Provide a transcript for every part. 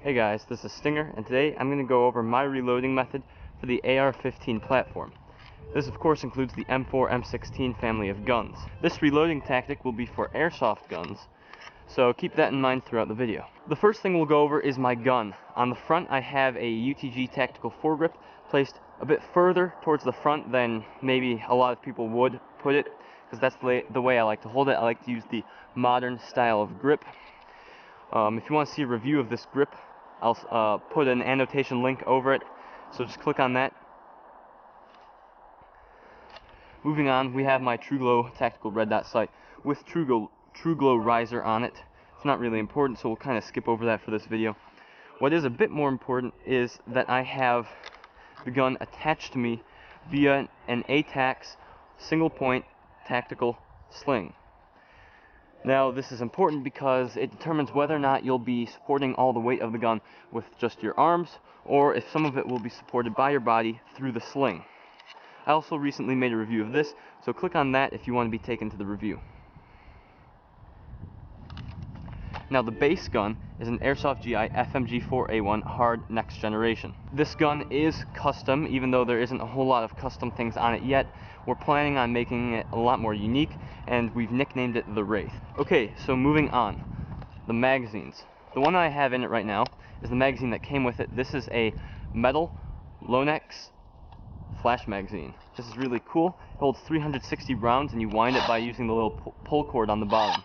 Hey guys, this is Stinger, and today I'm going to go over my reloading method for the AR-15 platform. This of course includes the M4, M16 family of guns. This reloading tactic will be for airsoft guns, so keep that in mind throughout the video. The first thing we'll go over is my gun. On the front I have a UTG tactical foregrip placed a bit further towards the front than maybe a lot of people would put it, because that's the way I like to hold it. I like to use the modern style of grip. If you want to see a review of this grip, I'll put an annotation link over it, so just click on that. Moving on, we have my TrueGlow tactical red dot sight with TrueGlow riser on it. It's not really important, so we'll kind of skip over that for this video. What is a bit more important is that I have the gun attached to me via an ATAX single point tactical sling. Now this is important because it determines whether or not you'll be supporting all the weight of the gun with just your arms, or if some of it will be supported by your body through the sling. I also recently made a review of this, so click on that if you want to be taken to the review. Now the base gun is an Airsoft GI FMG4A1 hard next generation. This gun is custom, even though there isn't a whole lot of custom things on it yet. We're planning on making it a lot more unique, and we've nicknamed it the Wraith. Okay, so moving on. The magazines. The one I have in it right now is the magazine that came with it. This is a metal Lonex flash magazine. This is really cool. It holds 360 rounds, and you wind it by using the little pull cord on the bottom.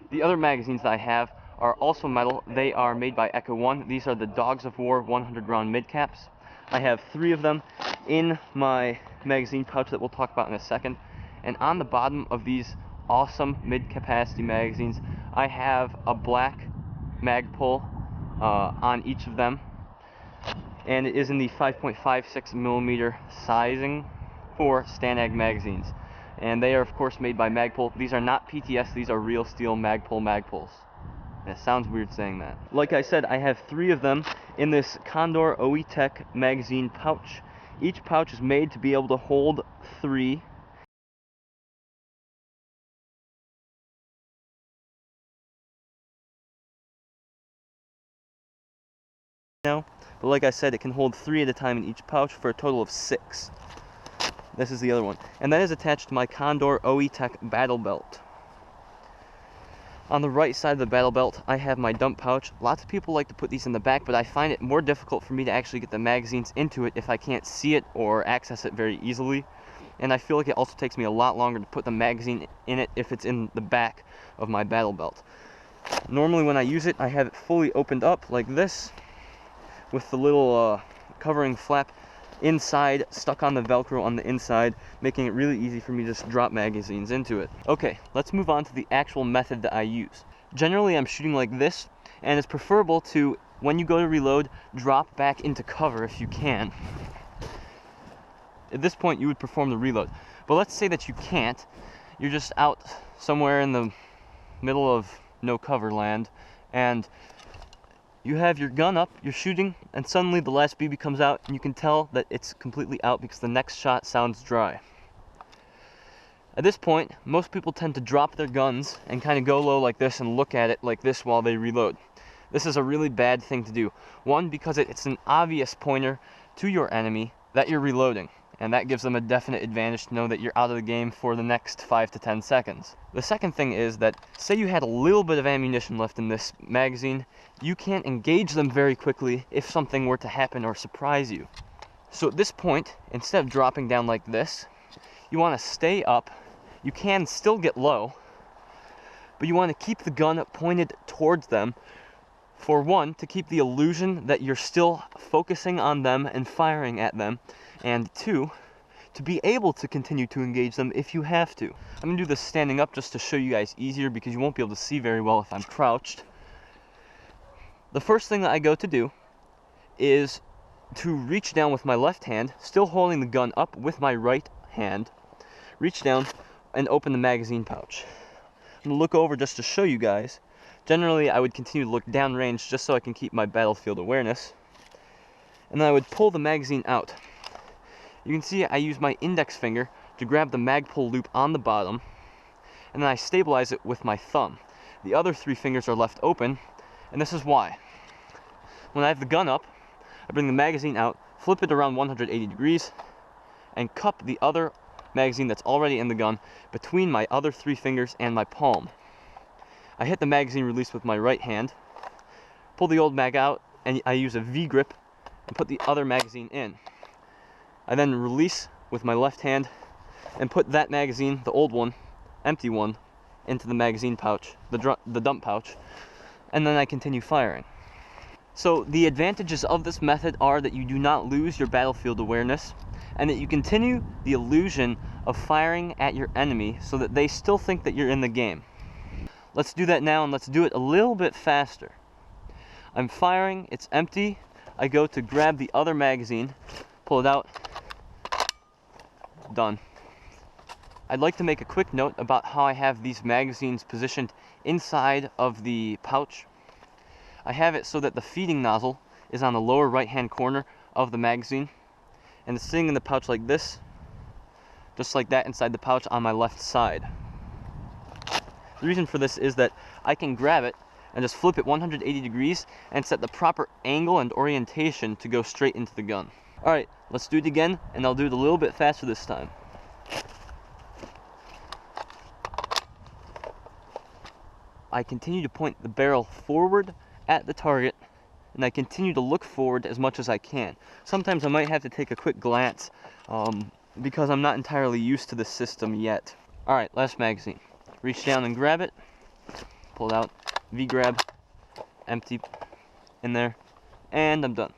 The other magazines that I have are also metal. They are made by Echo One. These are the Dogs of War 100 round mid caps. I have 3 of them in my magazine pouch that we'll talk about in a second. And on the bottom of these awesome mid capacity magazines, I have a black MagPul on each of them. And it is in the 5.56 millimeter sizing for Stanag magazines. And they are of course made by MagPul. These are not PTS, these are real steel MagPul Magpuls. And it sounds weird saying that. Like I said, I have 3 of them in this Condor OE Tech magazine pouch. Each pouch is made to be able to hold 3. Now, but like I said, it can hold 3 at a time in each pouch for a total of 6. This is the other one, and that is attached to my Condor OE Tech battle belt. On the right side of the battle belt, I have my dump pouch. Lots of people like to put these in the back, but I find it more difficult for me to actually get the magazines into it if I can't see it or access it very easily. And I feel like it also takes me a lot longer to put the magazine in it if it's in the back of my battle belt. Normally when I use it, I have it fully opened up like this, with the little covering flap inside, stuck on the Velcro on the inside, making it really easy for me to just drop magazines into it. Okay, let's move on to the actual method that I use. Generally, I'm shooting like this, and it's preferable to, when you go to reload, drop back into cover if you can. At this point, you would perform the reload. But let's say that you can't. You're just out somewhere in the middle of no cover land, and you have your gun up, you're shooting, and suddenly the last BB comes out, and you can tell that it's completely out because the next shot sounds dry. At this point, most people tend to drop their guns and kind of go low like this and look at it like this while they reload. This is a really bad thing to do. One, because it's an obvious pointer to your enemy that you're reloading, and that gives them a definite advantage to know that you're out of the game for the next 5 to 10 seconds. The second thing is that, say you had a little bit of ammunition left in this magazine, you can't engage them very quickly if something were to happen or surprise you. So at this point, instead of dropping down like this, you want to stay up. You can still get low, but you want to keep the gun pointed towards them. For one, to keep the illusion that you're still focusing on them and firing at them, and 2, to be able to continue to engage them if you have to. I'm going to do this standing up just to show you guys easier, because you won't be able to see very well if I'm crouched. The first thing that I go to do is to reach down with my left hand, still holding the gun up with my right hand, reach down and open the magazine pouch. I'm going to look over just to show you guys. Generally, I would continue to look downrange just so I can keep my battlefield awareness. And then I would pull the magazine out. You can see I use my index finger to grab the MagPul loop on the bottom, and then I stabilize it with my thumb. The other 3 fingers are left open, and this is why. When I have the gun up, I bring the magazine out, flip it around 180 degrees, and cup the other magazine that's already in the gun between my other 3 fingers and my palm. I hit the magazine release with my right hand, pull the old mag out, and I use a V grip and put the other magazine in. I then release with my left hand and put that magazine, the old one, empty one, into the magazine pouch, the dump pouch, and then I continue firing. So the advantages of this method are that you do not lose your battlefield awareness, and that you continue the illusion of firing at your enemy so that they still think that you're in the game. Let's do that now, and let's do it a little bit faster. I'm firing, it's empty, I go to grab the other magazine, pull it out, done. I'd like to make a quick note about how I have these magazines positioned inside of the pouch. I have it so that the feeding nozzle is on the lower right hand corner of the magazine, and it's sitting in the pouch like this, just like that inside the pouch on my left side. The reason for this is that I can grab it and just flip it 180 degrees and set the proper angle and orientation to go straight into the gun. Alright, let's do it again, and I'll do it a little bit faster this time. I continue to point the barrel forward at the target, and I continue to look forward as much as I can. Sometimes I might have to take a quick glance because I'm not entirely used to the system yet. Alright, last magazine. Reach down and grab it, pull it out, V-grab, empty in there, and I'm done.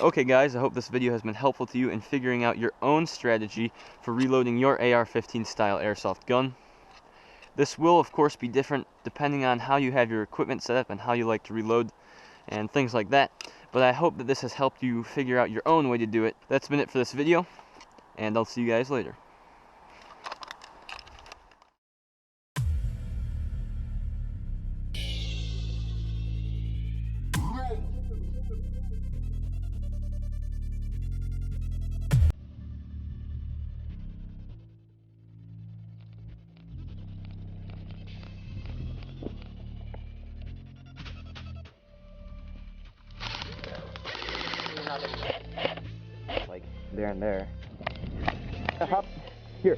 Okay guys, I hope this video has been helpful to you in figuring out your own strategy for reloading your AR-15 style airsoft gun. This will of course be different depending on how you have your equipment set up and how you like to reload and things like that, but I hope that this has helped you figure out your own way to do it. That's been it for this video, and I'll see you guys later. Like there and there. Hop here.